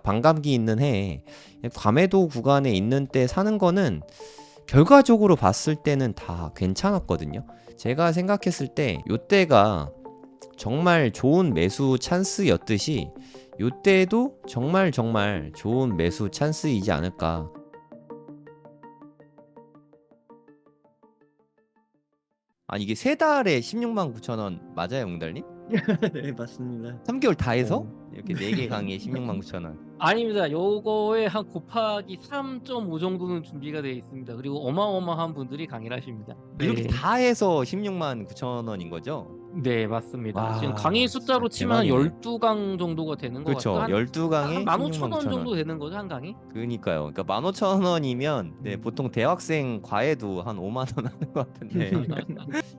반감기 있는 해에 과매도 구간에 있는 때 사는 거는 결과적으로 봤을 때는 다 괜찮았거든요. 제가 생각했을 때 요때가 정말 좋은 매수 찬스였듯이 요때도 정말 좋은 매수 찬스이지 않을까. 아, 이게 세 달에 16만 9천 원 맞아요, 웅달님? 네, 맞습니다. 3개월 다 해서 어. 이렇게 4개 강의에 16만 9천 원. 아닙니다. 요거에 한 곱하기 3.5 정도는 준비가 되어 있습니다. 그리고 어마어마한 분들이 강의를 하십니다. 이렇게 네. 다 해서 16만 9천 원인 거죠? 네, 맞습니다. 지금 강의 와, 진짜 숫자로 치면 대박이네. 12강 정도가 되는 것 같아요. 그렇죠. 한 12강에 16만 15,000원 9천 정도 원. 되는 거죠, 한 강의? 그니까요. 그러니까 15,000원이면 네, 보통 대학생 과외도 한 5만 원 하는 것 같은데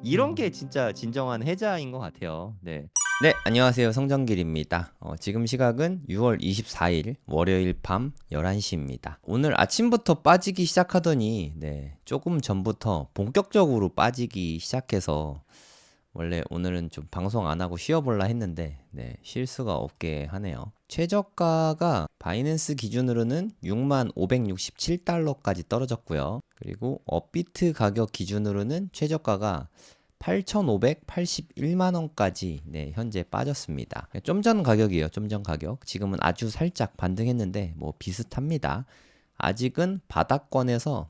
이런 게 진짜 진정한 혜자인 것 같아요. 네. 네, 안녕하세요. 성정길입니다. 지금 시각은 6월 24일 월요일 밤 11시입니다. 오늘 아침부터 빠지기 시작하더니 네, 조금 전부터 본격적으로 빠지기 시작해서 원래 오늘은 좀 방송 안 하고 쉬어볼라 했는데 네, 쉴 수가 없게 하네요. 최저가가 바이낸스 기준으로는 6567달러까지 떨어졌고요. 그리고 업비트 가격 기준으로는 최저가가 8,581만 원까지 네, 현재 빠졌습니다. 좀 전 가격이에요. 좀 전 가격. 지금은 아주 살짝 반등했는데 뭐 비슷합니다. 아직은 바닥권에서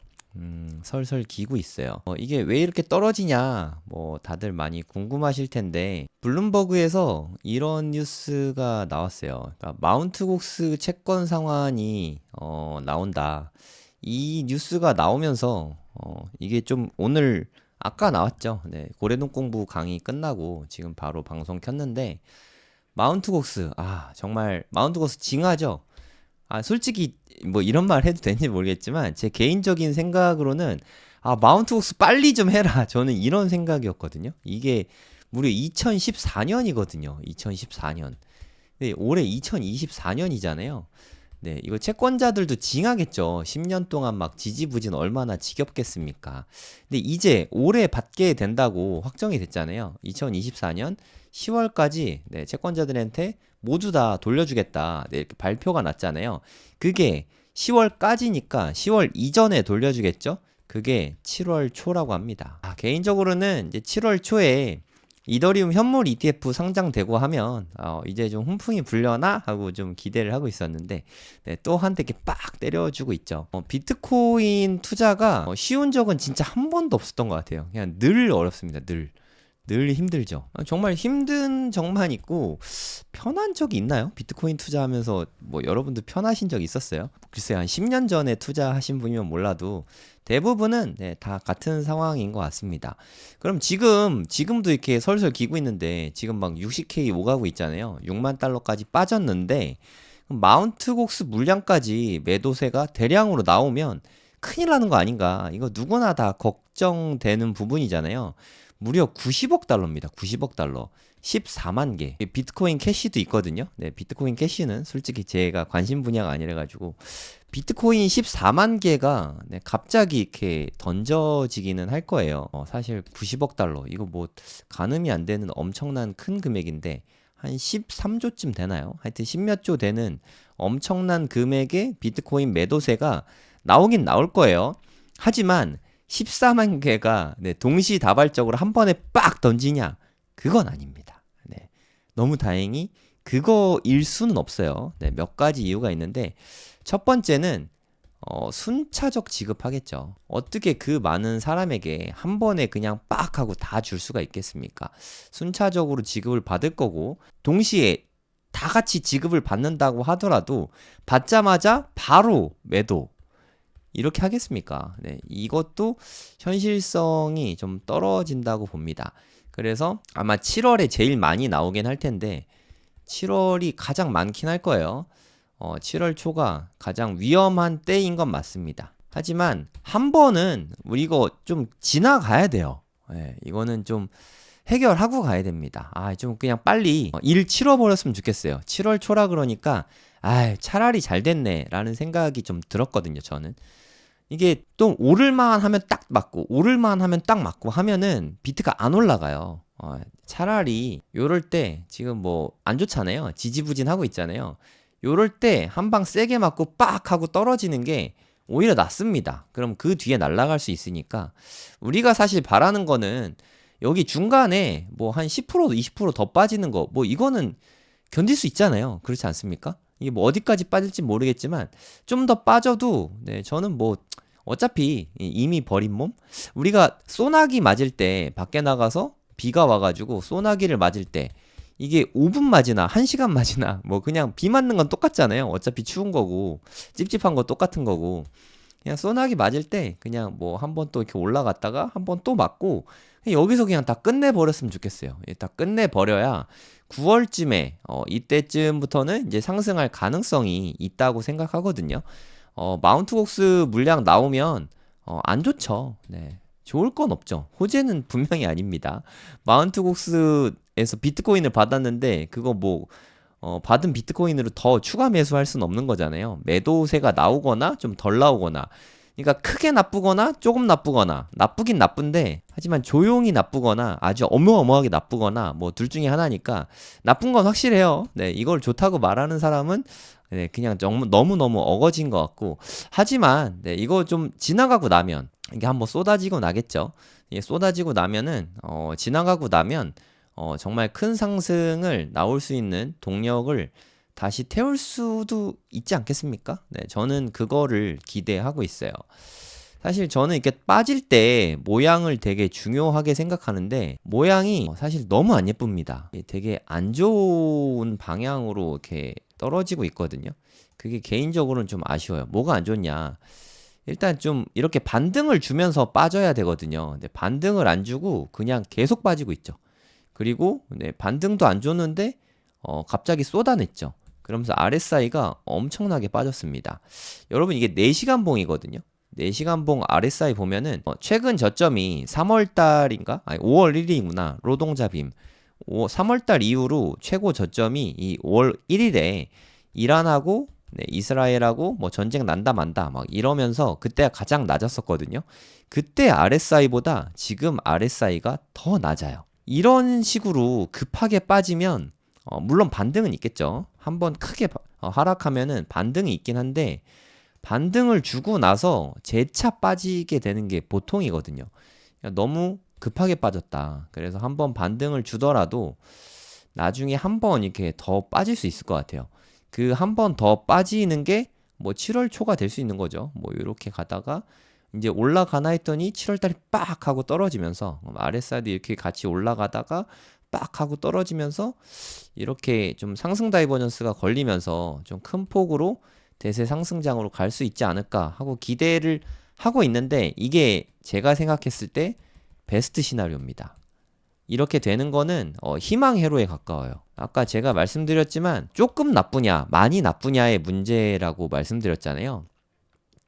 설설 기고 있어요. 이게 왜 이렇게 떨어지냐 뭐 다들 많이 궁금하실 텐데 블룸버그에서 이런 뉴스가 나왔어요. 그러니까 마운트 곡스 채권 상환이 나온다. 이 뉴스가 나오면서 이게 좀 오늘 아까 나왔죠. 네, 고래동 공부 강의 끝나고 지금 바로 방송 켰는데 마운트 곡스 정말 마운트 곡스 징하죠. 솔직히 뭐 이런 말 해도 되는지 모르겠지만 제 개인적인 생각으로는 마운트 곡스 빨리 좀 해라. 저는 이런 생각이었거든요. 이게 무려 2014년이거든요. 2014년. 근데 올해 2024년이잖아요. 네, 이거 채권자들도 징하겠죠. 10년 동안 막 지지부진 얼마나 지겹겠습니까. 근데 이제 올해 받게 된다고 확정이 됐잖아요. 2024년 10월까지 네, 채권자들한테 모두 다 돌려주겠다. 네, 이렇게 발표가 났잖아요. 그게 10월까지니까 10월 이전에 돌려주겠죠? 그게 7월 초라고 합니다. 개인적으로는 이제 7월 초에 이더리움 현물 ETF 상장되고 하면 이제 좀 훈풍이 불려나 하고 좀 기대를 하고 있었는데 네, 또 한 대 이렇게 빡 때려주고 있죠. 비트코인 투자가 쉬운 적은 진짜 한 번도 없었던 것 같아요. 그냥 늘 어렵습니다. 늘 힘들죠. 정말 힘든 적만 있고 편한 적이 있나요? 비트코인 투자하면서 뭐 여러분도 편하신 적 있었어요? 글쎄요, 한 10년 전에 투자하신 분이면 몰라도 대부분은 네, 다 같은 상황인 것 같습니다. 그럼 지금도 이렇게 설설 기고 있는데 지금 막 60K 오가고 있잖아요. 6만 달러까지 빠졌는데 마운트 곡스 물량까지 매도세가 대량으로 나오면 큰일 나는 거 아닌가? 이거 누구나 다 걱정되는 부분이잖아요. 무려 90억 달러입니다. 90억 달러. 14만 개. 비트코인 캐시도 있거든요. 네, 비트코인 캐시는 솔직히 제가 관심 분야가 아니라 가지고 비트코인 14만 개가 네, 갑자기 이렇게 던져지기는 할 거예요. 사실 90억 달러. 이거 뭐 가늠이 안 되는 엄청난 큰 금액인데 한 13조쯤 되나요? 하여튼 10몇 조 되는 엄청난 금액의 비트코인 매도세가 나오긴 나올 거예요. 하지만 14만 개가 네, 동시다발적으로 한 번에 빡 던지냐? 그건 아닙니다. 네, 너무 다행히 그거일 수는 없어요. 네, 몇 가지 이유가 있는데 첫 번째는 순차적 지급하겠죠. 어떻게 그 많은 사람에게 한 번에 그냥 빡 하고 다 줄 수가 있겠습니까? 순차적으로 지급을 받을 거고 동시에 다 같이 지급을 받는다고 하더라도 받자마자 바로 매도 이렇게 하겠습니까? 네, 이것도 현실성이 좀 떨어진다고 봅니다. 그래서 아마 7월에 제일 많이 나오긴 할 텐데 7월이 가장 많긴 할 거예요. 7월 초가 가장 위험한 때인 건 맞습니다. 하지만 한 번은 우리 이거 좀 지나가야 돼요. 네, 이거는 좀 해결하고 가야 됩니다. 좀 그냥 빨리 일 치러버렸으면 좋겠어요. 7월 초라 그러니까 차라리 잘 됐네 라는 생각이 좀 들었거든요. 저는 이게 또 오를만 하면 딱 맞고 오를만 하면 딱 맞고 하면은 비트가 안 올라가요. 차라리 요럴 때 지금 뭐 안 좋잖아요. 지지부진하고 있잖아요. 요럴 때 한 방 세게 맞고 빡 하고 떨어지는 게 오히려 낫습니다. 그럼 그 뒤에 날아갈 수 있으니까 우리가 사실 바라는 거는 여기 중간에 뭐 한 10% 20%더 빠지는 거 뭐 이거는 견딜 수 있잖아요. 그렇지 않습니까? 이게 뭐 어디까지 빠질지 모르겠지만 좀 더 빠져도 네, 저는 뭐 어차피 이미 버린 몸 우리가 소나기 맞을 때 밖에 나가서 비가 와가지고 소나기를 맞을 때 이게 5분 맞이나 1시간 맞이나 뭐 그냥 비 맞는 건 똑같잖아요. 어차피 추운 거고 찝찝한 거 똑같은 거고 그냥 소나기 맞을 때 그냥 뭐 한 번 또 이렇게 올라갔다가 한 번 또 맞고 그냥 여기서 그냥 다 끝내버렸으면 좋겠어요. 다 끝내버려야 9월쯤에 이때쯤부터는 이제 상승할 가능성이 있다고 생각하거든요. 마운트 곡스 물량 나오면 안 좋죠. 네. 좋을 건 없죠. 호재는 분명히 아닙니다. 마운트 곡스에서 비트코인을 받았는데 그거 뭐 받은 비트코인으로 더 추가 매수할 수는 없는 거잖아요. 매도세가 나오거나 좀 덜 나오거나. 그러니까 크게 나쁘거나 조금 나쁘거나 나쁘긴 나쁜데 하지만 조용히 나쁘거나 아주 어마어마하게 나쁘거나 뭐 둘 중에 하나니까 나쁜 건 확실해요. 네, 이걸 좋다고 말하는 사람은 네, 그냥 너무너무 어거진 것 같고 하지만 네, 이거 좀 지나가고 나면 이게 한번 쏟아지고 나겠죠. 이게 쏟아지고 나면은 지나가고 나면 정말 큰 상승을 나올 수 있는 동력을 다시 태울 수도 있지 않겠습니까? 네, 저는 그거를 기대하고 있어요. 사실 저는 이렇게 빠질 때 모양을 되게 중요하게 생각하는데 모양이 사실 너무 안 예쁩니다. 되게 안 좋은 방향으로 이렇게 떨어지고 있거든요. 그게 개인적으로는 좀 아쉬워요. 뭐가 안 좋냐? 일단 좀 이렇게 반등을 주면서 빠져야 되거든요. 근데 반등을 안 주고 그냥 계속 빠지고 있죠. 그리고 네, 반등도 안 줬는데 갑자기 쏟아냈죠. 그러면서 RSI가 엄청나게 빠졌습니다. 여러분 이게 4시간 봉이거든요. 4시간 봉 RSI 보면은 최근 저점이 3월 달인가? 아니 5월 1일이구나. 노동자 빔. 3월 달 이후로 최고 저점이 이 5월 1일에 이란하고 네, 이스라엘하고 뭐 전쟁 난다 만다 막 이러면서 그때가 가장 낮았었거든요. 그때 RSI보다 지금 RSI가 더 낮아요. 이런 식으로 급하게 빠지면 물론 반등은 있겠죠. 한번 크게 하락하면은 반등이 있긴 한데 반등을 주고 나서 재차 빠지게 되는 게 보통이거든요. 너무 급하게 빠졌다. 그래서 한번 반등을 주더라도 나중에 한번 이렇게 더 빠질 수 있을 것 같아요. 그 한 번 더 빠지는 게 뭐 7월 초가 될 수 있는 거죠. 뭐 이렇게 가다가 이제 올라가나 했더니 7월 달에 빡 하고 떨어지면서 RSI도 이렇게 같이 올라가다가 빡 하고 떨어지면서 이렇게 좀 상승 다이버전스가 걸리면서 좀 큰 폭으로 대세 상승장으로 갈 수 있지 않을까 하고 기대를 하고 있는데 이게 제가 생각했을 때 베스트 시나리오입니다. 이렇게 되는 거는 희망 회로에 가까워요. 아까 제가 말씀드렸지만 조금 나쁘냐 많이 나쁘냐의 문제라고 말씀드렸잖아요.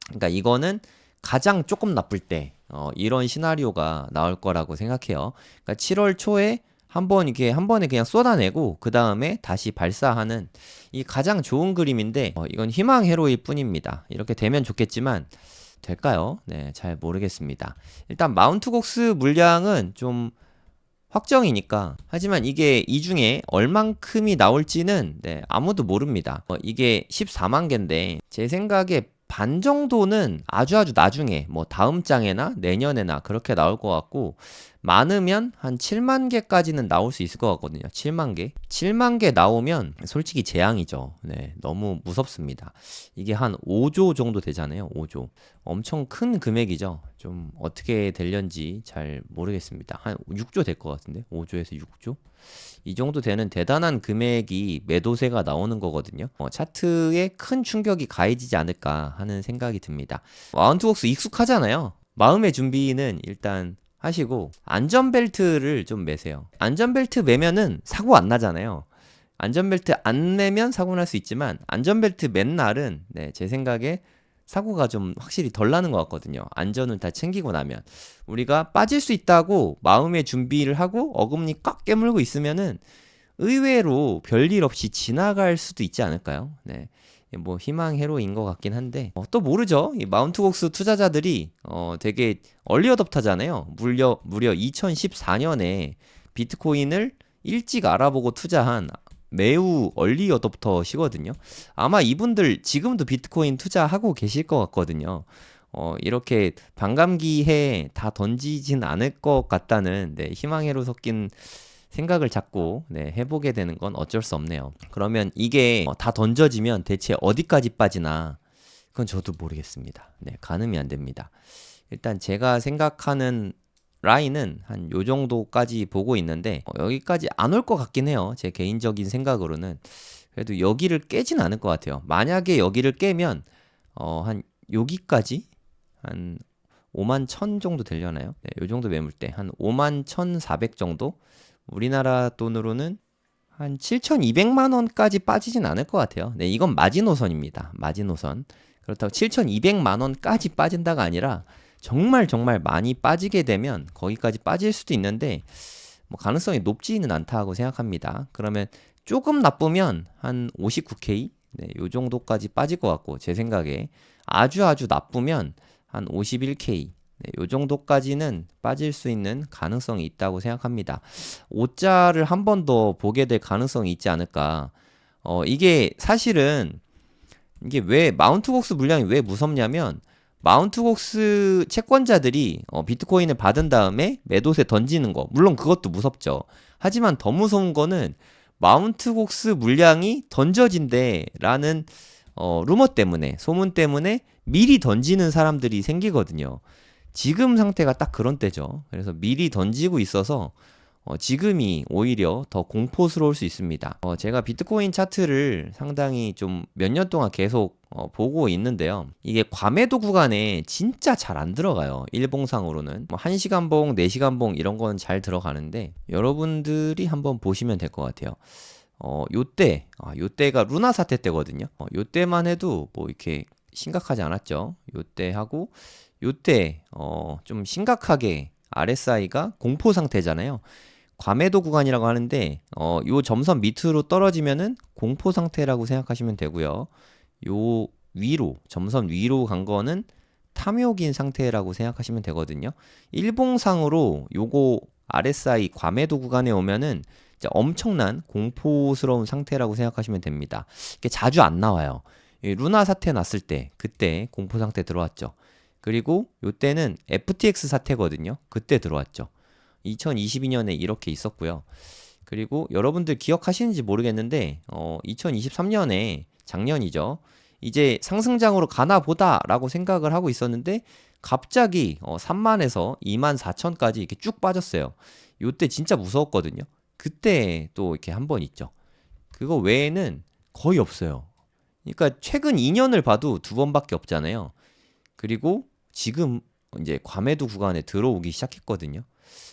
그러니까 이거는 가장 조금 나쁠 때 이런 시나리오가 나올 거라고 생각해요. 그러니까 7월 초에 한 번에 그냥 쏟아내고 그 다음에 다시 발사하는 이 가장 좋은 그림인데 이건 희망 회로일 뿐입니다. 이렇게 되면 좋겠지만 될까요? 네, 잘 모르겠습니다. 일단 마운트 곡스 물량은 좀 확정이니까 하지만 이게 이 중에 얼만큼이 나올지는 네, 아무도 모릅니다. 이게 14만 개인데 제 생각에 반 정도는 아주 나중에 뭐 다음 장에나 내년에나 그렇게 나올 것 같고 많으면 한 7만 개까지는 나올 수 있을 것 같거든요. 7만 개. 7만 개 나오면 솔직히 재앙이죠. 네, 너무 무섭습니다. 이게 한 5조 정도 되잖아요. 5조. 엄청 큰 금액이죠. 좀 어떻게 될련지 잘 모르겠습니다. 한 6조 될 것 같은데. 5조에서 6조? 이 정도 되는 대단한 금액이 매도세가 나오는 거거든요. 차트에 큰 충격이 가해지지 않을까 하는 생각이 듭니다. 마운트곡스 익숙하잖아요. 마음의 준비는 일단 하시고 안전벨트를 좀 매세요. 안전벨트 매면은 사고 안 나잖아요. 안전벨트 안 매면 사고 날 수 있지만 안전벨트 맨 날은 네, 제 생각에 사고가 좀 확실히 덜 나는 것 같거든요. 안전을 다 챙기고 나면 우리가 빠질 수 있다고 마음의 준비를 하고 어금니 꽉 깨물고 있으면은 의외로 별일 없이 지나갈 수도 있지 않을까요? 네. 뭐 희망 회로인 것 같긴 한데 또 모르죠. 이 마운트곡스 투자자들이 되게 얼리 어댑터잖아요. 무려 2014년에 비트코인을 일찍 알아보고 투자한 매우 얼리 어댑터시거든요. 아마 이분들 지금도 비트코인 투자하고 계실 것 같거든요. 이렇게 반감기에 다 던지진 않을 것 같다는 네, 희망회로 섞인 생각을 자꾸 네, 해보게 되는 건 어쩔 수 없네요. 그러면 이게 다 던져지면 대체 어디까지 빠지나 그건 저도 모르겠습니다. 네, 가늠이 안 됩니다. 일단 제가 생각하는 라인은 한 요 정도까지 보고 있는데 여기까지 안 올 것 같긴 해요. 제 개인적인 생각으로는. 그래도 여기를 깨진 않을 것 같아요. 만약에 여기를 깨면 한 여기까지 한 5만 1천 정도 되려나요? 네, 요 정도 매물대 한 5만 1,400 정도? 우리나라 돈으로는 한 7,200만 원까지 빠지진 않을 것 같아요. 네, 이건 마지노선입니다. 마지노선. 그렇다고 7,200만 원까지 빠진다가 아니라 정말 정말 많이 빠지게 되면 거기까지 빠질 수도 있는데 뭐 가능성이 높지는 않다고 생각합니다. 그러면 조금 나쁘면 한 59K 네, 요 정도까지 빠질 것 같고 제 생각에 아주 아주 나쁘면 한 51K 네, 요 정도까지는 빠질 수 있는 가능성이 있다고 생각합니다. 5자를 한 번 더 보게 될 가능성이 있지 않을까. 이게 사실은 이게 왜 마운트곡스 물량이 왜 무섭냐면 마운트곡스 채권자들이 비트코인을 받은 다음에 매도세 던지는 거 물론 그것도 무섭죠. 하지만 더 무서운 거는 마운트곡스 물량이 던져진대라는 루머 때문에 소문 때문에 미리 던지는 사람들이 생기거든요. 지금 상태가 딱 그런 때죠. 그래서 미리 던지고 있어서 지금이 오히려 더 공포스러울 수 있습니다. 제가 비트코인 차트를 상당히 좀 몇 년 동안 계속 보고 있는데요. 이게 과매도 구간에 진짜 잘 안 들어가요. 일봉상으로는. 뭐 1시간 봉, 4시간 봉 이런 건 잘 들어가는데 여러분들이 한번 보시면 될 것 같아요. 요때가 루나 사태 때거든요. 요때만 해도 뭐 이렇게 심각하지 않았죠. 요때하고 요때 좀 심각하게 RSI가 공포 상태잖아요. 과매도 구간이라고 하는데 요 점선 밑으로 떨어지면은 공포 상태라고 생각하시면 되고요. 요 위로 점선 위로 간 거는 탐욕인 상태라고 생각하시면 되거든요. 일봉상으로 요거 RSI 과매도 구간에 오면은 이제 엄청난 공포스러운 상태라고 생각하시면 됩니다. 이게 자주 안 나와요. 이 루나 사태 났을 때 그때 공포 상태 들어왔죠. 그리고 요때는 FTX 사태거든요. 그때 들어왔죠. 2022년에 이렇게 있었고요. 그리고 여러분들 기억하시는지 모르겠는데 2023년에 작년이죠. 이제 상승장으로 가나 보다라고 생각을 하고 있었는데 갑자기 3만에서 2만 4천까지 이렇게 쭉 빠졌어요. 요때 진짜 무서웠거든요. 그때 또 이렇게 한 번 있죠. 그거 외에는 거의 없어요. 그러니까 최근 2년을 봐도 두 번밖에 없잖아요. 그리고 지금 이제 과매도 구간에 들어오기 시작했거든요.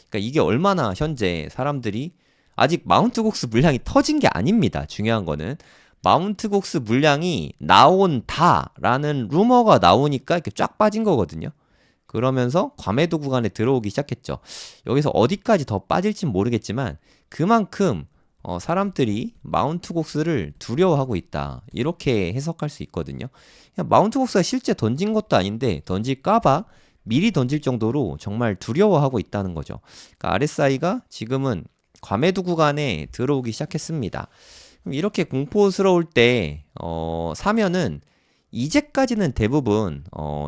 그러니까 이게 얼마나 현재 사람들이 아직 마운트곡스 물량이 터진 게 아닙니다. 중요한 거는 마운트곡스 물량이 나온다라는 루머가 나오니까 이렇게 쫙 빠진 거거든요. 그러면서 과매도 구간에 들어오기 시작했죠. 여기서 어디까지 더 빠질진 모르겠지만 그만큼 사람들이 마운트곡스를 두려워하고 있다. 이렇게 해석할 수 있거든요. 마운트곡스가 실제 던진 것도 아닌데 던질까봐 미리 던질 정도로 정말 두려워하고 있다는 거죠. 그러니까 RSI가 지금은 과매도 구간에 들어오기 시작했습니다. 그럼 이렇게 공포스러울 때 사면은 이제까지는 대부분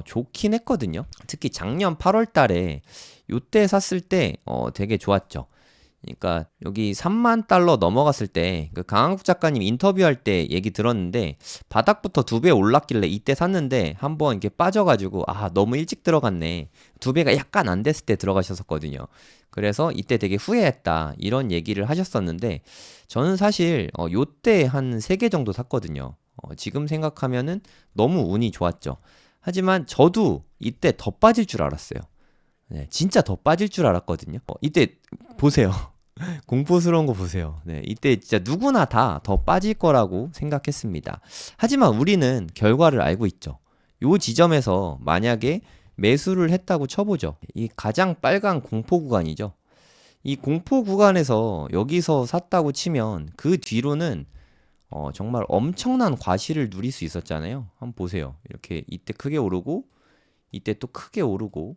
좋긴 했거든요. 특히 작년 8월 달에 요때 샀을 때 되게 좋았죠. 그러니까 여기 3만 달러 넘어갔을 때 그 강한국 작가님 인터뷰할 때 얘기 들었는데 바닥부터 2배 올랐길래 이때 샀는데 한번 이렇게 빠져가지고 너무 일찍 들어갔네. 2배가 약간 안 됐을 때 들어가셨었거든요. 그래서 이때 되게 후회했다 이런 얘기를 하셨었는데 저는 사실 요때 한 3개 정도 샀거든요. 지금 생각하면은 너무 운이 좋았죠. 하지만 저도 이때 더 빠질 줄 알았어요. 네, 진짜 더 빠질 줄 알았거든요. 이때 보세요. 공포스러운 거 보세요. 네, 이때 진짜 누구나 다 더 빠질 거라고 생각했습니다. 하지만 우리는 결과를 알고 있죠. 요 지점에서 만약에 매수를 했다고 쳐보죠. 이 가장 빨간 공포 구간이죠. 이 공포 구간에서 여기서 샀다고 치면 그 뒤로는 정말 엄청난 과실을 누릴 수 있었잖아요. 한번 보세요. 이렇게 이때 크게 오르고 이때 또 크게 오르고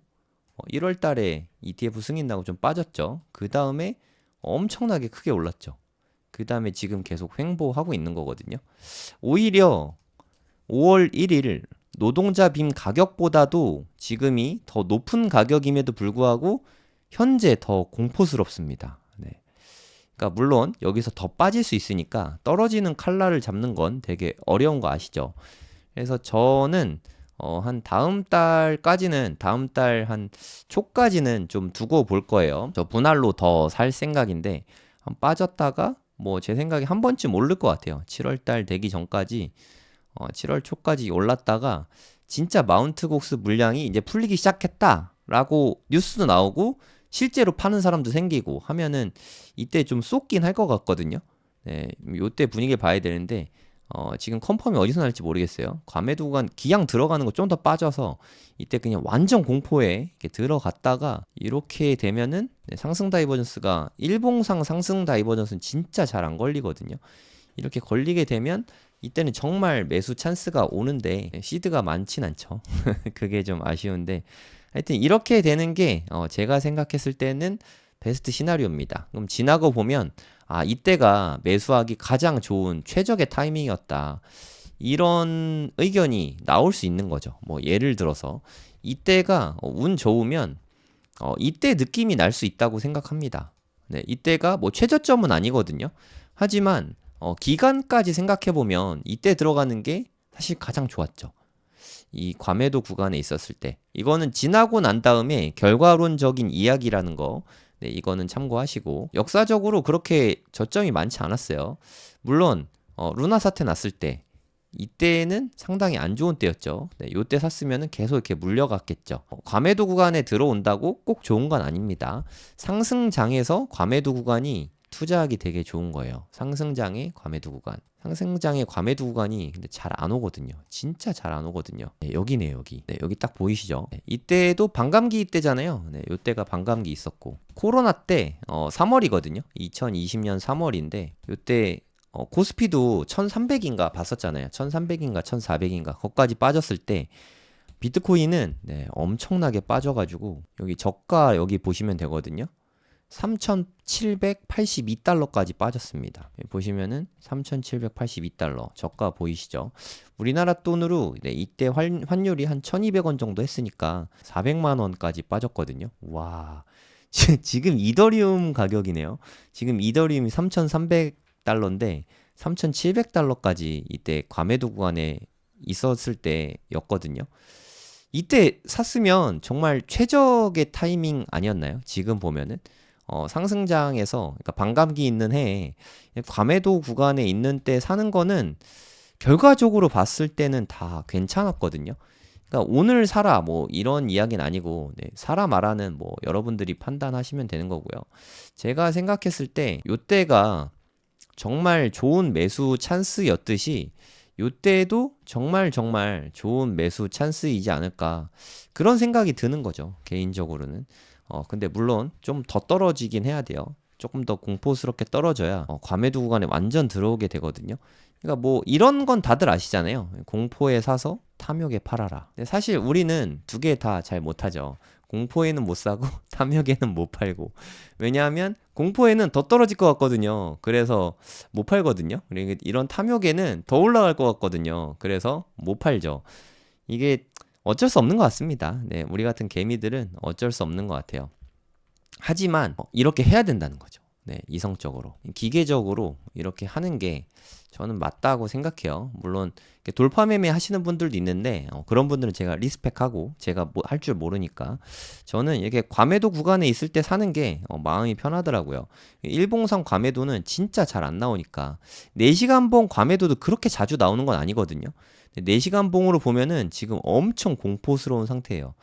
1월 달에 ETF 승인 나고 좀 빠졌죠. 그 다음에 엄청나게 크게 올랐죠. 그 다음에 지금 계속 횡보하고 있는 거거든요. 오히려 5월 1일 노동자 빔 가격보다도 지금이 더 높은 가격임에도 불구하고 현재 더 공포스럽습니다. 네. 그러니까 물론 여기서 더 빠질 수 있으니까 떨어지는 칼날을 잡는 건 되게 어려운 거 아시죠? 그래서 저는 한 다음 달 한 초까지는 좀 두고 볼 거예요. 저 분할로 더 살 생각인데 빠졌다가 뭐 제 생각에 한 번쯤 오를 것 같아요. 7월 달 되기 전까지 7월 초까지 올랐다가 진짜 마운트 곡스 물량이 이제 풀리기 시작했다라고 뉴스도 나오고 실제로 파는 사람도 생기고 하면은 이때 좀 쏟긴 할 것 같거든요. 네, 요때 분위기 봐야 되는데 지금 컨펌이 어디서 날지 모르겠어요. 과매도 구간 기양 들어가는 거 좀 더 빠져서 이때 그냥 완전 공포에 이렇게 들어갔다가 이렇게 되면은 상승 다이버전스가 일봉상 상승 다이버전스는 진짜 잘 안 걸리거든요. 이렇게 걸리게 되면 이때는 정말 매수 찬스가 오는데 시드가 많진 않죠. 그게 좀 아쉬운데 하여튼 이렇게 되는 게 제가 생각했을 때는 베스트 시나리오입니다. 그럼 지나고 보면 이때가 매수하기 가장 좋은 최적의 타이밍이었다. 이런 의견이 나올 수 있는 거죠. 뭐 예를 들어서 이때가 운 좋으면 이때 느낌이 날 수 있다고 생각합니다. 네, 이때가 뭐 최저점은 아니거든요. 하지만 기간까지 생각해 보면 이때 들어가는 게 사실 가장 좋았죠. 이 과매도 구간에 있었을 때 이거는 지나고 난 다음에 결과론적인 이야기라는 거 네, 이거는 참고하시고 역사적으로 그렇게 저점이 많지 않았어요. 물론 루나 사태 났을 때 이때는 상당히 안 좋은 때였죠. 네, 요때 샀으면은 계속 이렇게 물려갔겠죠. 과매도 구간에 들어온다고 꼭 좋은 건 아닙니다. 상승장에서 과매도 구간이 투자하기 되게 좋은 거예요. 상승장의 과매도 구간. 상승장의 과매도 구간이 근데 잘 안 오거든요. 진짜 잘 안 오거든요. 네, 여기네 여기. 네, 여기 딱 보이시죠? 네, 이때도 반감기 때잖아요. 네, 요때가 반감기 있었고 코로나 때 3월이거든요. 2020년 3월인데 요때 코스피도 1300인가 봤었잖아요. 1300인가 1400인가 거기까지 빠졌을 때 비트코인은 엄청나게 빠져가지고 여기 저가 여기 보시면 되거든요. 3,782달러까지 빠졌습니다. 보시면은 3,782달러 저가 보이시죠? 우리나라 돈으로 이때 환율이 한 1,200원 정도 했으니까 400만 원까지 빠졌거든요. 와, 지금 이더리움 가격이네요. 지금 이더리움이 3,300달러인데 3,700달러까지 이때 과매도 구간에 있었을 때였거든요. 이때 샀으면 정말 최적의 타이밍 아니었나요? 지금 보면은 상승장에서 그러니까 반감기 있는 해에 과매도 구간에 있는 때 사는 거는 결과적으로 봤을 때는 다 괜찮았거든요. 그러니까 오늘 사라 뭐 이런 이야기는 아니고 사라 마라는 뭐 여러분들이 판단하시면 되는 거고요. 제가 생각했을 때 요때가 정말 좋은 매수 찬스였듯이 요때도 정말 좋은 매수 찬스이지 않을까 그런 생각이 드는 거죠. 개인적으로는. 근데 물론 좀 더 떨어지긴 해야 돼요. 조금 더 공포스럽게 떨어져야 과매도 구간에 완전 들어오게 되거든요. 그러니까 뭐 이런 건 다들 아시잖아요. 공포에 사서 탐욕에 팔아라. 근데 사실 우리는 두 개 다 잘 못하죠. 공포에는 못 사고 탐욕에는 못 팔고. 왜냐하면 공포에는 더 떨어질 것 같거든요. 그래서 못 팔거든요. 그리고 이런 탐욕에는 더 올라갈 것 같거든요. 그래서 못 팔죠. 이게 어쩔 수 없는 것 같습니다. 네, 우리 같은 개미들은 어쩔 수 없는 것 같아요. 하지만 이렇게 해야 된다는 거죠. 네, 이성적으로, 기계적으로 이렇게 하는 게 저는 맞다고 생각해요. 물론 돌파 매매 하시는 분들도 있는데 그런 분들은 제가 리스펙하고 제가 뭐 할 줄 모르니까 저는 이렇게 과매도 구간에 있을 때 사는 게 마음이 편하더라고요. 일봉상 과매도는 진짜 잘 안 나오니까 4시간 봉 과매도도 그렇게 자주 나오는 건 아니거든요. 4시간 봉으로 보면은 지금 엄청 공포스러운 상태예요.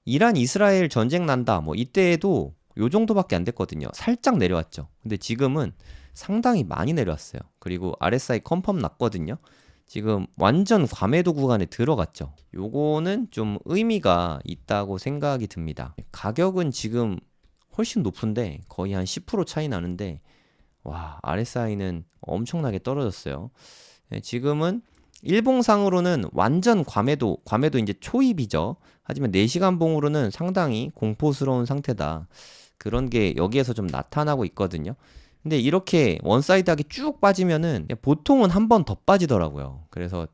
이란 이스라엘 전쟁 난다 뭐 이때에도 요 정도밖에 안 됐거든요. 살짝 내려왔죠. 근데 지금은 상당히 많이 내려왔어요. 그리고 RSI 컨펌 났거든요. 지금 완전 과매도 구간에 들어갔죠. 요거는 좀 의미가 있다고 생각이 듭니다. 가격은 지금 훨씬 높은데 거의 한 10% 차이 나는데 와, RSI는 엄청나게 떨어졌어요. 지금은 일봉상으로는 완전 과매도 이제 초입이죠. 하지만 4시간 봉으로는 상당히 공포스러운 상태다. 그런 게 여기에서 좀 나타나고 있거든요. 근데 이렇게 원사이드하게 쭉 빠지면은 보통은 한 번 더 빠지더라고요. 그래서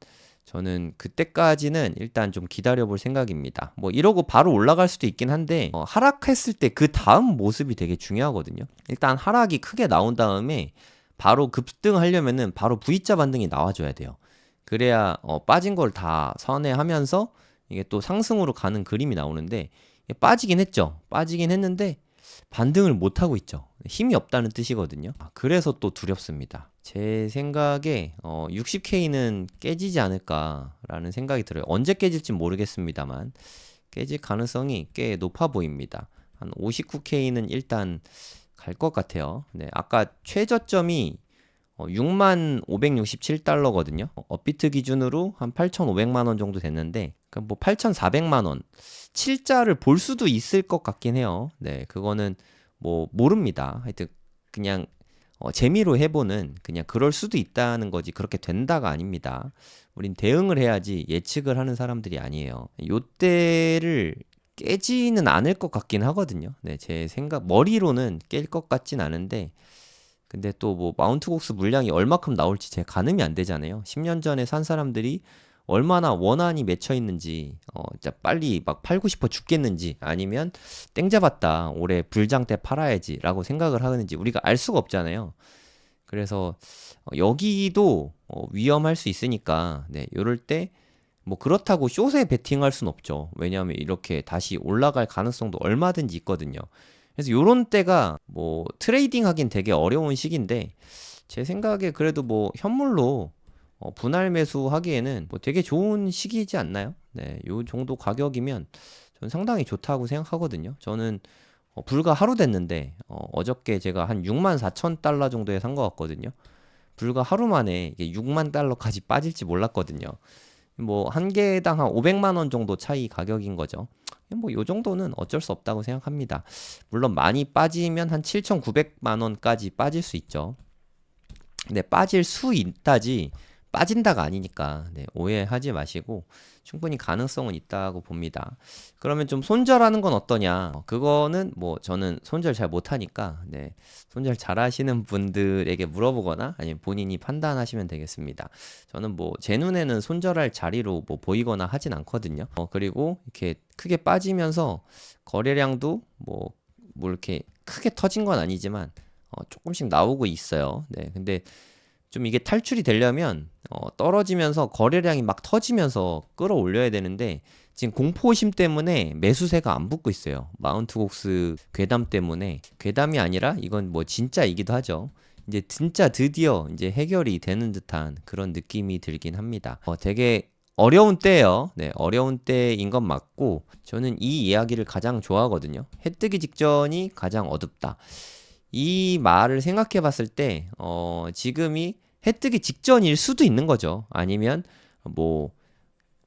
저는 그때까지는 일단 좀 기다려볼 생각입니다. 뭐 이러고 바로 올라갈 수도 있긴 한데 하락했을 때 그 다음 모습이 되게 중요하거든요. 일단 하락이 크게 나온 다음에 바로 급등하려면은 바로 V자 반등이 나와줘야 돼요. 그래야 빠진 걸 다 선회하면서 이게 또 상승으로 가는 그림이 나오는데 빠지긴 했죠. 빠지긴 했는데 반등을 못 하고 있죠. 힘이 없다는 뜻이거든요. 그래서 또 두렵습니다. 제 생각에 60K는 깨지지 않을까라는 생각이 들어요. 언제 깨질지 모르겠습니다만 깨질 가능성이 꽤 높아 보입니다. 한 59K는 일단 갈 것 같아요. 네, 아까 최저점이 65,567달러거든요. 업비트 기준으로 한 8,500만 원 정도 됐는데, 그럼 뭐 8,400만 원, 7자를 볼 수도 있을 것 같긴 해요. 네, 그거는 뭐 모릅니다. 하여튼 그냥 재미로 해보는 그냥 그럴 수도 있다는 거지 그렇게 된다가 아닙니다. 우린 대응을 해야지 예측을 하는 사람들이 아니에요. 요때를 깨지는 않을 것 같긴 하거든요. 네, 제 생각 머리로는 깰 것 같진 않은데 근데 또 뭐 마운트곡스 물량이 얼마큼 나올지 제 가늠이 안 되잖아요. 10년 전에 산 사람들이 얼마나 원한이 맺혀 있는지 진짜 빨리 막 팔고 싶어 죽겠는지 아니면 땡 잡았다 올해 불장 때 팔아야지라고 생각을 하는지 우리가 알 수가 없잖아요. 그래서 여기도 위험할 수 있으니까 네, 요럴 때 뭐 그렇다고 숏에 베팅할 순 없죠. 왜냐하면 이렇게 다시 올라갈 가능성도 얼마든지 있거든요. 그래서 요런 때가 뭐 트레이딩 하긴 되게 어려운 시기인데 제 생각에 그래도 뭐 현물로 분할 매수 하기에는 뭐 되게 좋은 시기이지 않나요? 네, 요 정도 가격이면 저는 상당히 좋다고 생각하거든요. 저는 불과 하루 됐는데 어저께 제가 한 64,000달러 정도에 산 것 같거든요. 불과 하루 만에 이게 6만 달러까지 빠질지 몰랐거든요. 뭐 한 개당 한 500만 원 정도 차이 가격인 거죠. 뭐 요 정도는 어쩔 수 없다고 생각합니다. 물론 많이 빠지면 한 7,900만 원까지 빠질 수 있죠. 근데 빠질 수 있다지 빠진다가 아니니까 네, 오해하지 마시고 충분히 가능성은 있다고 봅니다. 그러면 좀 손절하는 건 어떠냐? 그거는 뭐 저는 손절 잘 못하니까 네, 손절 잘 하시는 분들에게 물어보거나 아니면 본인이 판단하시면 되겠습니다. 저는 뭐 제 눈에는 손절할 자리로 뭐 보이거나 하진 않거든요. 그리고 이렇게 크게 빠지면서 거래량도 뭐 이렇게 크게 터진 건 아니지만 조금씩 나오고 있어요. 네, 근데 좀 이게 탈출이 되려면 떨어지면서 거래량이 막 터지면서 끌어올려야 되는데 지금 공포심 때문에 매수세가 안 붙고 있어요. 마운트곡스 괴담 때문에 괴담이 아니라 이건 뭐 진짜이기도 하죠. 이제 진짜 드디어 이제 해결이 되는 듯한 그런 느낌이 들긴 합니다. 되게 어려운 때예요. 네, 어려운 때인 건 맞고 저는 이 이야기를 가장 좋아하거든요. 해 뜨기 직전이 가장 어둡다. 이 말을 생각해 봤을 때, 지금이 해 뜨기 직전일 수도 있는 거죠. 아니면, 뭐,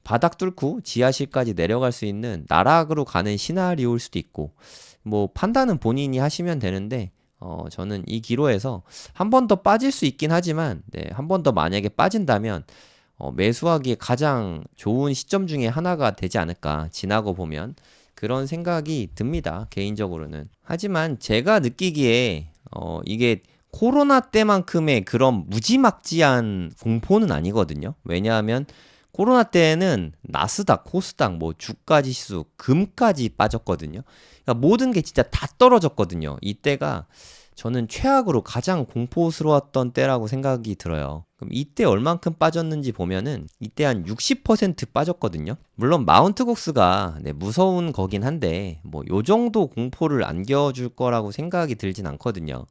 바닥 뚫고 지하실까지 내려갈 수 있는 나락으로 가는 시나리오일 수도 있고, 뭐, 판단은 본인이 하시면 되는데, 저는 이 기로에서 한 번 더 빠질 수 있긴 하지만, 네, 한 번 더 만약에 빠진다면, 매수하기에 가장 좋은 시점 중에 하나가 되지 않을까, 지나고 보면. 그런 생각이 듭니다. 개인적으로는. 하지만 제가 느끼기에 이게 코로나 때만큼의 그런 무지막지한 공포는 아니거든요. 왜냐하면 코로나 때는 나스닥, 코스닥, 뭐 주가 지수, 금까지 빠졌거든요. 그러니까 모든 게 진짜 다 떨어졌거든요. 이때가 저는 최악으로 가장 공포스러웠던 때라고 생각이 들어요. 그럼 이때 얼만큼 빠졌는지 보면은 이때 한 60% 빠졌거든요. 물론 마운트곡스가 네, 무서운 거긴 한데 뭐 요 정도 공포를 안겨줄 거라고 생각이 들진 않거든요.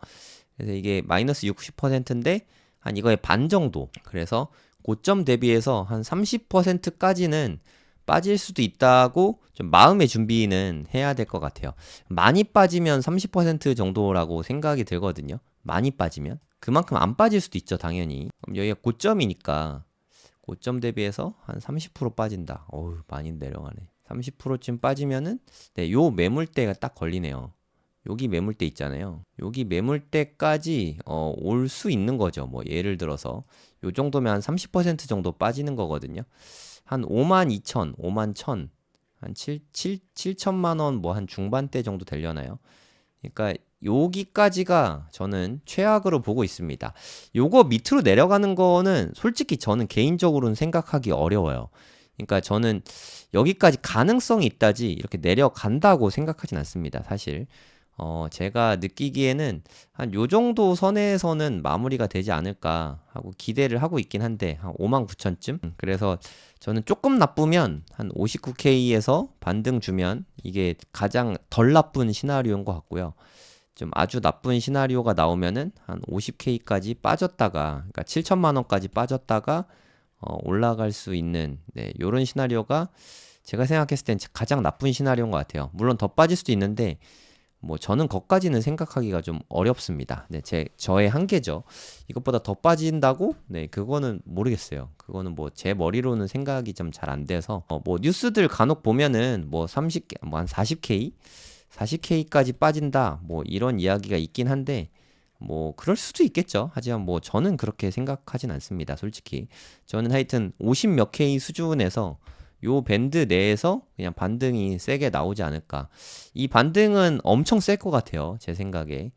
그래서 이게 마이너스 60%인데 한 이거의 반 정도. 그래서 고점 대비해서 한 30%까지는 빠질 수도 있다고 좀 마음의 준비는 해야 될 것 같아요. 많이 빠지면 30% 정도라고 생각이 들거든요. 많이 빠지면. 그만큼 안 빠질 수도 있죠, 당연히. 그럼 여기가 고점이니까 고점 대비해서 한 30% 빠진다. 어우, 많이 내려가네. 30%쯤 빠지면은 네, 요 매물대가 딱 걸리네요. 여기 매물대 있잖아요. 여기 매물대까지 올 수 있는 거죠. 뭐 예를 들어서 요 정도면 한 30% 정도 빠지는 거거든요. 한 52,000, 51,000, 한 7천만 원 뭐 한 중반대 정도 되려나요? 그러니까 여기까지가 저는 최악으로 보고 있습니다. 요거 밑으로 내려가는 거는 솔직히 저는 개인적으로는 생각하기 어려워요. 그러니까 저는 여기까지 가능성이 있다지 이렇게 내려간다고 생각하진 않습니다. 사실 제가 느끼기에는 한 요 정도 선에서는 마무리가 되지 않을까 하고 기대를 하고 있긴 한데 한 59,000쯤? 그래서 저는 조금 나쁘면 한 59K에서 반등 주면 이게 가장 덜 나쁜 시나리오인 것 같고요. 좀 아주 나쁜 시나리오가 나오면은 한 50K까지 빠졌다가, 그러니까 7천만 원까지 빠졌다가 올라갈 수 있는, 네, 요런 시나리오가 제가 생각했을 땐 가장 나쁜 시나리오인 것 같아요. 물론 더 빠질 수도 있는데 뭐 저는 거기까지는 생각하기가 좀 어렵습니다. 네, 저의 한계죠. 이것보다 더 빠진다고? 네, 그거는 모르겠어요. 그거는 뭐 제 머리로는 생각이 좀 잘 안 돼서 뭐 뉴스들 간혹 보면은 뭐 30, 뭐 한 40K, 40K까지 빠진다, 뭐 이런 이야기가 있긴 한데 뭐 그럴 수도 있겠죠. 하지만 뭐 저는 그렇게 생각하진 않습니다. 솔직히 저는 하여튼 50 몇 K 수준에서 요 밴드 내에서 그냥 반등이 세게 나오지 않을까. 이 반등은 엄청 셀 것 같아요. 제 생각에.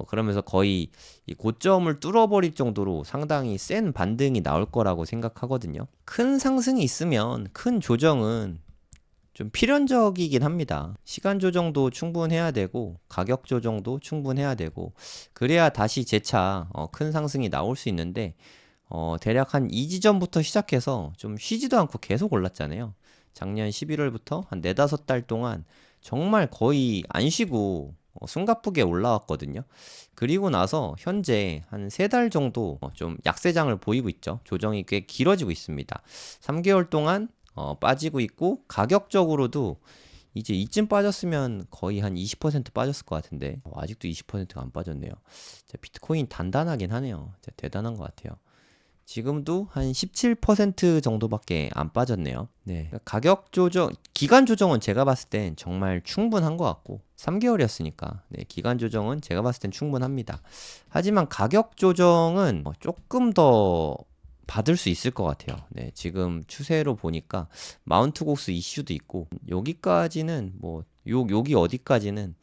그러면서 거의 이 고점을 뚫어버릴 정도로 상당히 센 반등이 나올 거라고 생각하거든요. 큰 상승이 있으면 큰 조정은 좀 필연적이긴 합니다. 시간 조정도 충분해야 되고 가격 조정도 충분해야 되고 그래야 다시 재차 큰 상승이 나올 수 있는데 대략 한 2지점부터 시작해서 좀 쉬지도 않고 계속 올랐잖아요. 작년 11월부터 한 4, 5달 동안 정말 거의 안 쉬고 숨가쁘게 올라왔거든요. 그리고 나서 현재 한 3달 정도 좀 약세장을 보이고 있죠. 조정이 꽤 길어지고 있습니다. 3개월 동안 빠지고 있고 가격적으로도 이제 이쯤 빠졌으면 거의 한 20% 빠졌을 것 같은데 아직도 20%가 안 빠졌네요. 비트코인 단단하긴 하네요. 대단한 것 같아요. 지금도 한 17% 정도밖에 안 빠졌네요. 네. 그러니까 가격 조정, 기간 조정은 제가 봤을 땐 정말 충분한 것 같고, 3개월이었으니까, 네, 기간 조정은 제가 봤을 땐 충분합니다. 하지만 가격 조정은 조금 더 받을 수 있을 것 같아요. 네, 지금 추세로 보니까 마운트 곡스 이슈도 있고, 여기까지는 뭐, 여기 어디까지는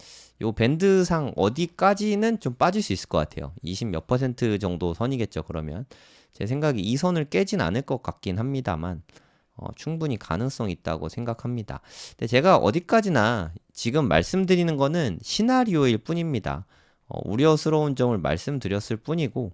요 밴드상 어디까지는 좀 빠질 수 있을 것 같아요. 20 몇 % 정도 선이겠죠, 그러면. 제 생각에 이 선을 깨진 않을 것 같긴 합니다만 충분히 가능성이 있다고 생각합니다. 근데 제가 어디까지나 지금 말씀드리는 거는 시나리오일 뿐입니다. 우려스러운 점을 말씀드렸을 뿐이고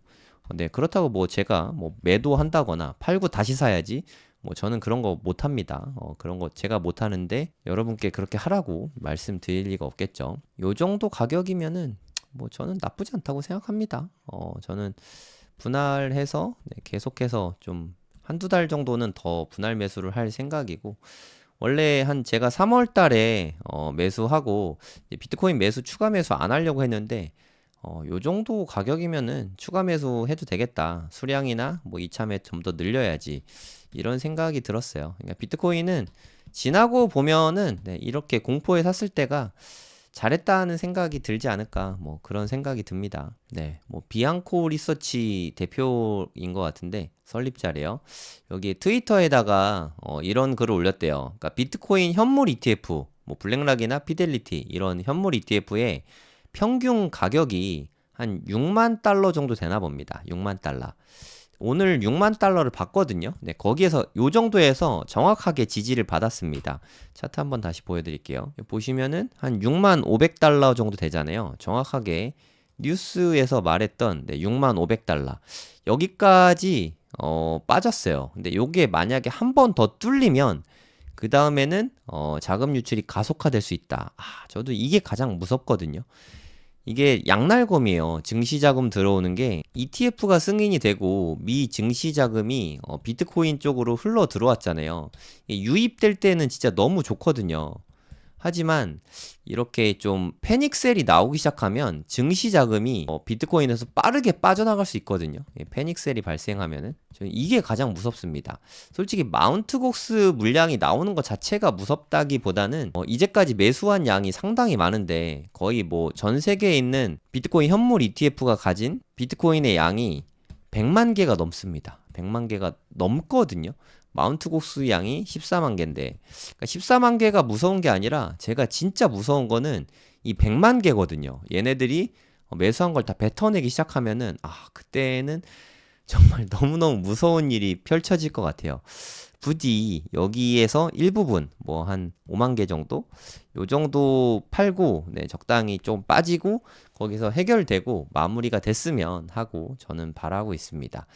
네, 그렇다고 뭐 제가 뭐 매도한다거나 팔고 다시 사야지 뭐 저는 그런 거 못합니다. 그런 거 제가 못하는데 여러분께 그렇게 하라고 말씀드릴 리가 없겠죠. 요 정도 가격이면은 뭐 저는 나쁘지 않다고 생각합니다. 저는 분할해서 네, 계속해서 좀 한두 달 정도는 더 분할 매수를 할 생각이고 원래 한 제가 3월 달에 매수하고 비트코인 매수 추가 매수 안 하려고 했는데 요 정도 가격이면은 추가 매수 해도 되겠다. 수량이나 뭐 이참에 좀 더 늘려야지. 이런 생각이 들었어요. 그러니까 비트코인은 지나고 보면은 네, 이렇게 공포에 샀을 때가 잘했다는 생각이 들지 않을까 뭐 그런 생각이 듭니다. 네, 뭐 비앙코 리서치 대표인 것 같은데 설립자래요. 여기 트위터에다가 이런 글을 올렸대요. 그러니까 비트코인 현물 ETF, 뭐 블랙락이나 피델리티 이런 현물 ETF의 평균 가격이 한 6만 달러 정도 되나 봅니다. 6만 달러. 오늘 6만 달러를 봤거든요. 네, 거기에서 요 정도에서 정확하게 지지를 받았습니다. 차트 한번 다시 보여드릴게요. 보시면은 한 6만 500달러 정도 되잖아요. 정확하게 뉴스에서 말했던 6만 500달러 여기까지 빠졌어요. 근데 요게 만약에 한 번 더 뚫리면 그 다음에는 자금 유출이 가속화될 수 있다. 저도 이게 가장 무섭거든요. 이게 양날검이에요. 증시자금 들어오는 게 ETF가 승인이 되고 미 증시자금이 비트코인 쪽으로 흘러 들어왔잖아요. 유입될 때는 진짜 너무 좋거든요. 하지만 이렇게 좀 패닉셀이 나오기 시작하면 증시자금이 비트코인에서 빠르게 빠져나갈 수 있거든요. 패닉셀이 발생하면은 저는 이게 가장 무섭습니다. 솔직히 마운트 곡스 물량이 나오는 것 자체가 무섭다기보다는 이제까지 매수한 양이 상당히 많은데 거의 뭐 전 세계에 있는 비트코인 현물 ETF가 가진 비트코인의 양이 100만 개가 넘습니다. 100만 개가 넘거든요. 마운트 곡수 양이 14만 개인데 그러니까 14만 개가 무서운 게 아니라 제가 진짜 무서운 거는 이 100만 개거든요. 얘네들이 매수한 걸 다 뱉어내기 시작하면은 그때는 정말 너무너무 무서운 일이 펼쳐질 것 같아요. 부디 여기에서 일부분 뭐 한 5만 개 정도 요 정도 팔고 적당히 좀 빠지고 거기서 해결되고 마무리가 됐으면 하고 저는 바라고 있습니다.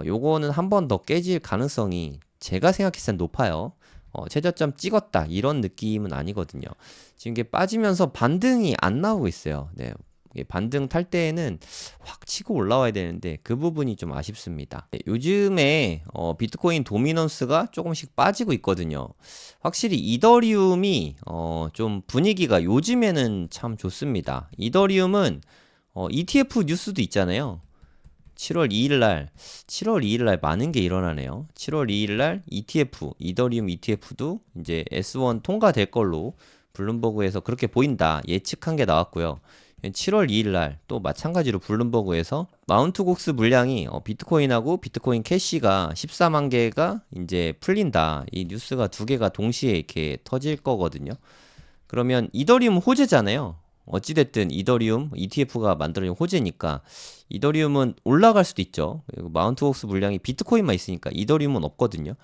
요거는 한 번 더 깨질 가능성이 제가 생각했을 땐 높아요. 최저점 찍었다 이런 느낌은 아니거든요. 지금 이게 빠지면서 반등이 안 나오고 있어요. 네. 이게 반등 탈 때에는 확 치고 올라와야 되는데 그 부분이 좀 아쉽습니다. 네, 요즘에 비트코인 도미넌스가 조금씩 빠지고 있거든요. 확실히 이더리움이 좀 분위기가 요즘에는 참 좋습니다. 이더리움은 ETF 뉴스도 있잖아요. 7월 2일 날 많은 게 일어나네요. 7월 2일 날 ETF, 이더리움 ETF도 이제 S1 통과될 걸로 블룸버그에서 그렇게 보인다 예측한 게 나왔고요. 7월 2일 날 또 마찬가지로 블룸버그에서 마운트 곡스 물량이 비트코인하고 비트코인 캐시가 14만 개가 이제 풀린다. 이 뉴스가 두 개가 동시에 이렇게 터질 거거든요. 그러면 이더리움 호재잖아요. 어찌됐든 이더리움 ETF가 만들어진 호재니까 이더리움은 올라갈 수도 있죠. 그리고 마운트 곡스 물량이 비트코인만 있으니까 이더리움은 없거든요.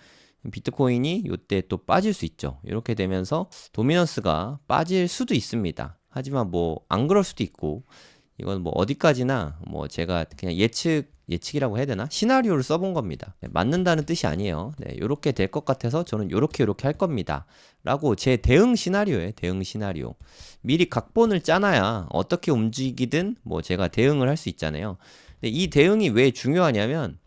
비트코인이 이때 또 빠질 수 있죠. 이렇게 되면서 도미넌스가 빠질 수도 있습니다. 하지만 뭐 안 그럴 수도 있고 이건 뭐 어디까지나 뭐 제가 그냥 예측이라고 해야 되나? 시나리오를 써본 겁니다. 맞는다는 뜻이 아니에요. 네, 요렇게 될 것 같아서 저는 요렇게 할 겁니다. 라고 제 대응 시나리오예요. 대응 시나리오. 미리 각본을 짜놔야 어떻게 움직이든 뭐 제가 대응을 할 수 있잖아요. 근데 이 대응이 왜 중요하냐면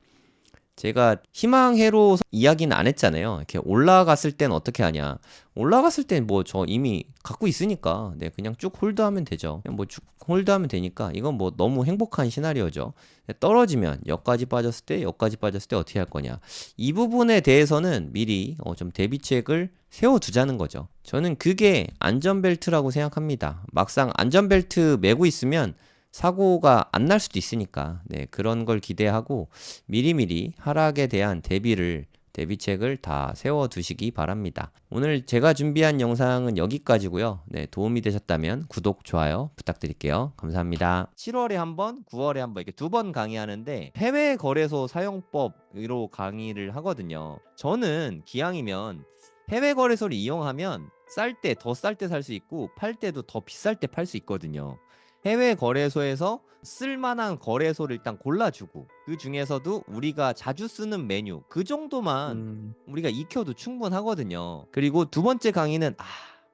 제가 희망회로 이야기는 안 했잖아요. 이렇게 올라갔을 땐 어떻게 하냐. 올라갔을 땐 뭐 저 이미 갖고 있으니까 그냥 쭉 홀드하면 되죠. 그냥 뭐 쭉 홀드하면 되니까 이건 뭐 너무 행복한 시나리오죠. 떨어지면 여기까지 빠졌을 때 여기까지 빠졌을 때 어떻게 할 거냐. 이 부분에 대해서는 미리 좀 대비책을 세워두자는 거죠. 저는 그게 안전벨트라고 생각합니다. 막상 안전벨트 메고 있으면 사고가 안 날 수도 있으니까 그런 걸 기대하고 미리미리 하락에 대한 대비책을 다 세워두시기 바랍니다. 오늘 제가 준비한 영상은 여기까지고요. 도움이 되셨다면 구독, 좋아요 부탁드릴게요. 감사합니다. 7월에 한 번, 9월에 한 번 이렇게 두 번 강의하는데 해외 거래소 사용법으로 강의를 하거든요. 저는 기왕이면 해외 거래소를 이용하면 쌀 때 더 쌀 때 살 수 있고 팔 때도 더 비쌀 때 팔 수 있거든요. 해외 거래소에서 쓸만한 거래소를 일단 골라주고 그 중에서도 우리가 자주 쓰는 메뉴 그 정도만 우리가 익혀도 충분하거든요. 그리고 두 번째 강의는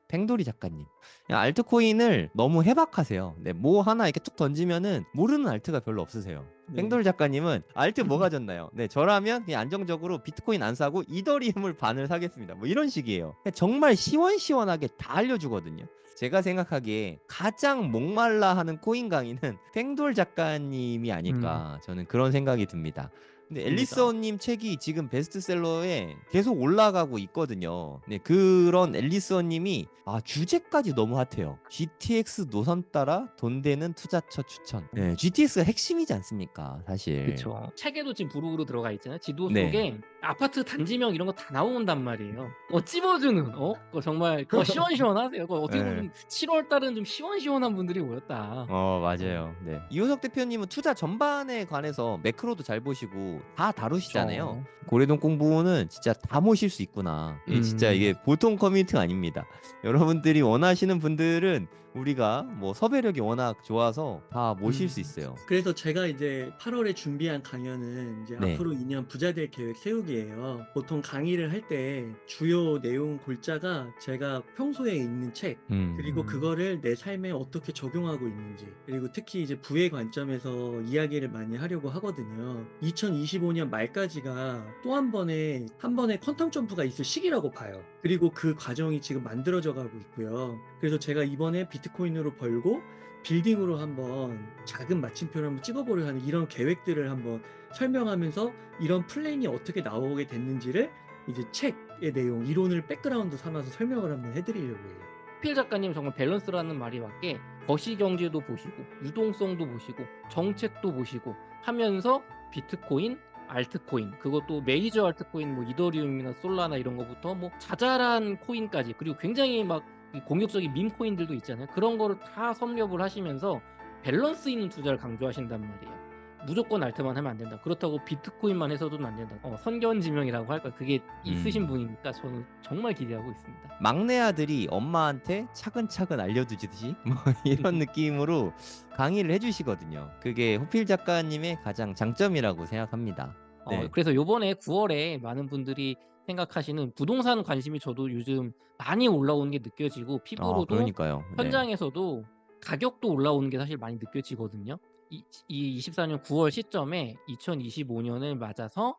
팽돌이 작가님 알트코인을 너무 해박하세요. 뭐 하나 이렇게 툭 던지면은 모르는 알트가 별로 없으세요. 팽돌 작가님은 알트 뭐 가졌나요? 저라면 그냥 안정적으로 비트코인 안 사고 이더리움을 반을 사겠습니다. 뭐 이런 식이에요. 정말 시원시원하게 다 알려주거든요. 제가 생각하기에 가장 목말라 하는 코인 강의는 팽돌 작가님이 아닐까 저는 그런 생각이 듭니다. 근데 앨리스원님 책이 지금 베스트셀러에 계속 올라가고 있거든요. 그런 앨리스원님이 주제까지 너무 핫해요. GTX 노선 따라 돈 되는 투자처 추천. GTX가 핵심이지 않습니까, 사실. 그렇죠. 책에도 지금 부록으로 들어가 있잖아요. 지도 네. 속에 아파트 단지명 이런 거 다 나온단 말이에요. 찝어주는 그거 정말 그거 시원시원하세요. 그거 어떻게 보면 7월 달은 좀 시원시원한 분들이 모였다. 맞아요. 이호석 대표님은 투자 전반에 관해서 매크로도 잘 보시고 다 다루시잖아요. 고래동 공부는 진짜 다 모실 수 있구나. 진짜 이게 보통 커뮤니티가 아닙니다. 여러분들이 원하시는 분들은 우리가 뭐 섭외력이 워낙 좋아서 다 모실 수 있어요. 그래서 제가 이제 8월에 준비한 강연은 이제 네. 앞으로 2년 부자될 계획 세우기예요. 보통 강의를 할 때 주요 내용 골자가 제가 평소에 읽는 책, 그리고 그거를 내 삶에 어떻게 적용하고 있는지, 그리고 특히 이제 부의 관점에서 이야기를 많이 하려고 하거든요. 2025년 말까지가 또 한 번의 퀀텀 점프가 있을 시기라고 봐요. 그리고 그 과정이 지금 만들어져 가고 있고요. 그래서 제가 이번에 비트코인으로 벌고 빌딩으로 한번 작은 마침표를 한번 찍어보려 하는 이런 계획들을 한번 설명하면서 이런 플랜이 어떻게 나오게 됐는지를 이제 책의 내용, 이론을 백그라운드 삼아서 설명을 한번 해드리려고 해요. 필 작가님 정말 밸런스라는 말이 맞게 거시경제도 보시고 유동성도 보시고 정책도 보시고 하면서 비트코인, 알트코인, 그것도 메이저 알트코인 뭐 이더리움이나 솔라나 이런 거부터 뭐 자잘한 코인까지, 그리고 굉장히 막 이 공격적인 밈 코인들도 있잖아요. 그런 거를 다 섭렵을 하시면서 밸런스 있는 투자를 강조하신단 말이에요. 무조건 알트만 하면 안 된다. 그렇다고 비트코인만 해서는 안 된다. 선견지명이라고 할까? 그게 있으신 분이니까 저는 정말 기대하고 있습니다. 막내 아들이 엄마한테 차근차근 알려주듯이 뭐 이런 느낌으로 강의를 해주시거든요. 그게 호필 작가님의 가장 장점이라고 생각합니다. 네. 그래서 요번에 9월에 많은 분들이 생각하시는 부동산 관심이 저도 요즘 많이 올라오는 게 느껴지고 피부로도 그러니까요. 네. 현장에서도 가격도 올라오는 게 사실 많이 느껴지거든요. 이 24년 9월 시점에 2025년을 맞아서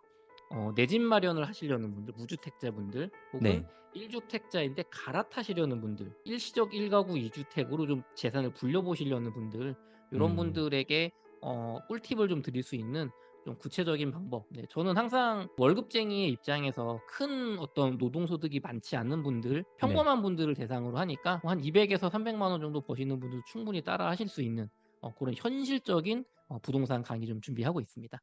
내 집 마련을 하시려는 분들, 무주택자분들 혹은 네. 1주택자인데 갈아타시려는 분들, 일시적 1가구 2주택으로 좀 재산을 불려보시려는 분들 이런 분들에게 꿀팁을 좀 드릴 수 있는 좀 구체적인 방법. 네, 저는 항상 월급쟁이의 입장에서 큰 어떤 노동소득이 많지 않은 분들, 평범한 분들을 대상으로 하니까 한 200에서 300만 원 정도 버시는 분들 충분히 따라 하실 수 있는 그런 현실적인 부동산 강의 좀 준비하고 있습니다.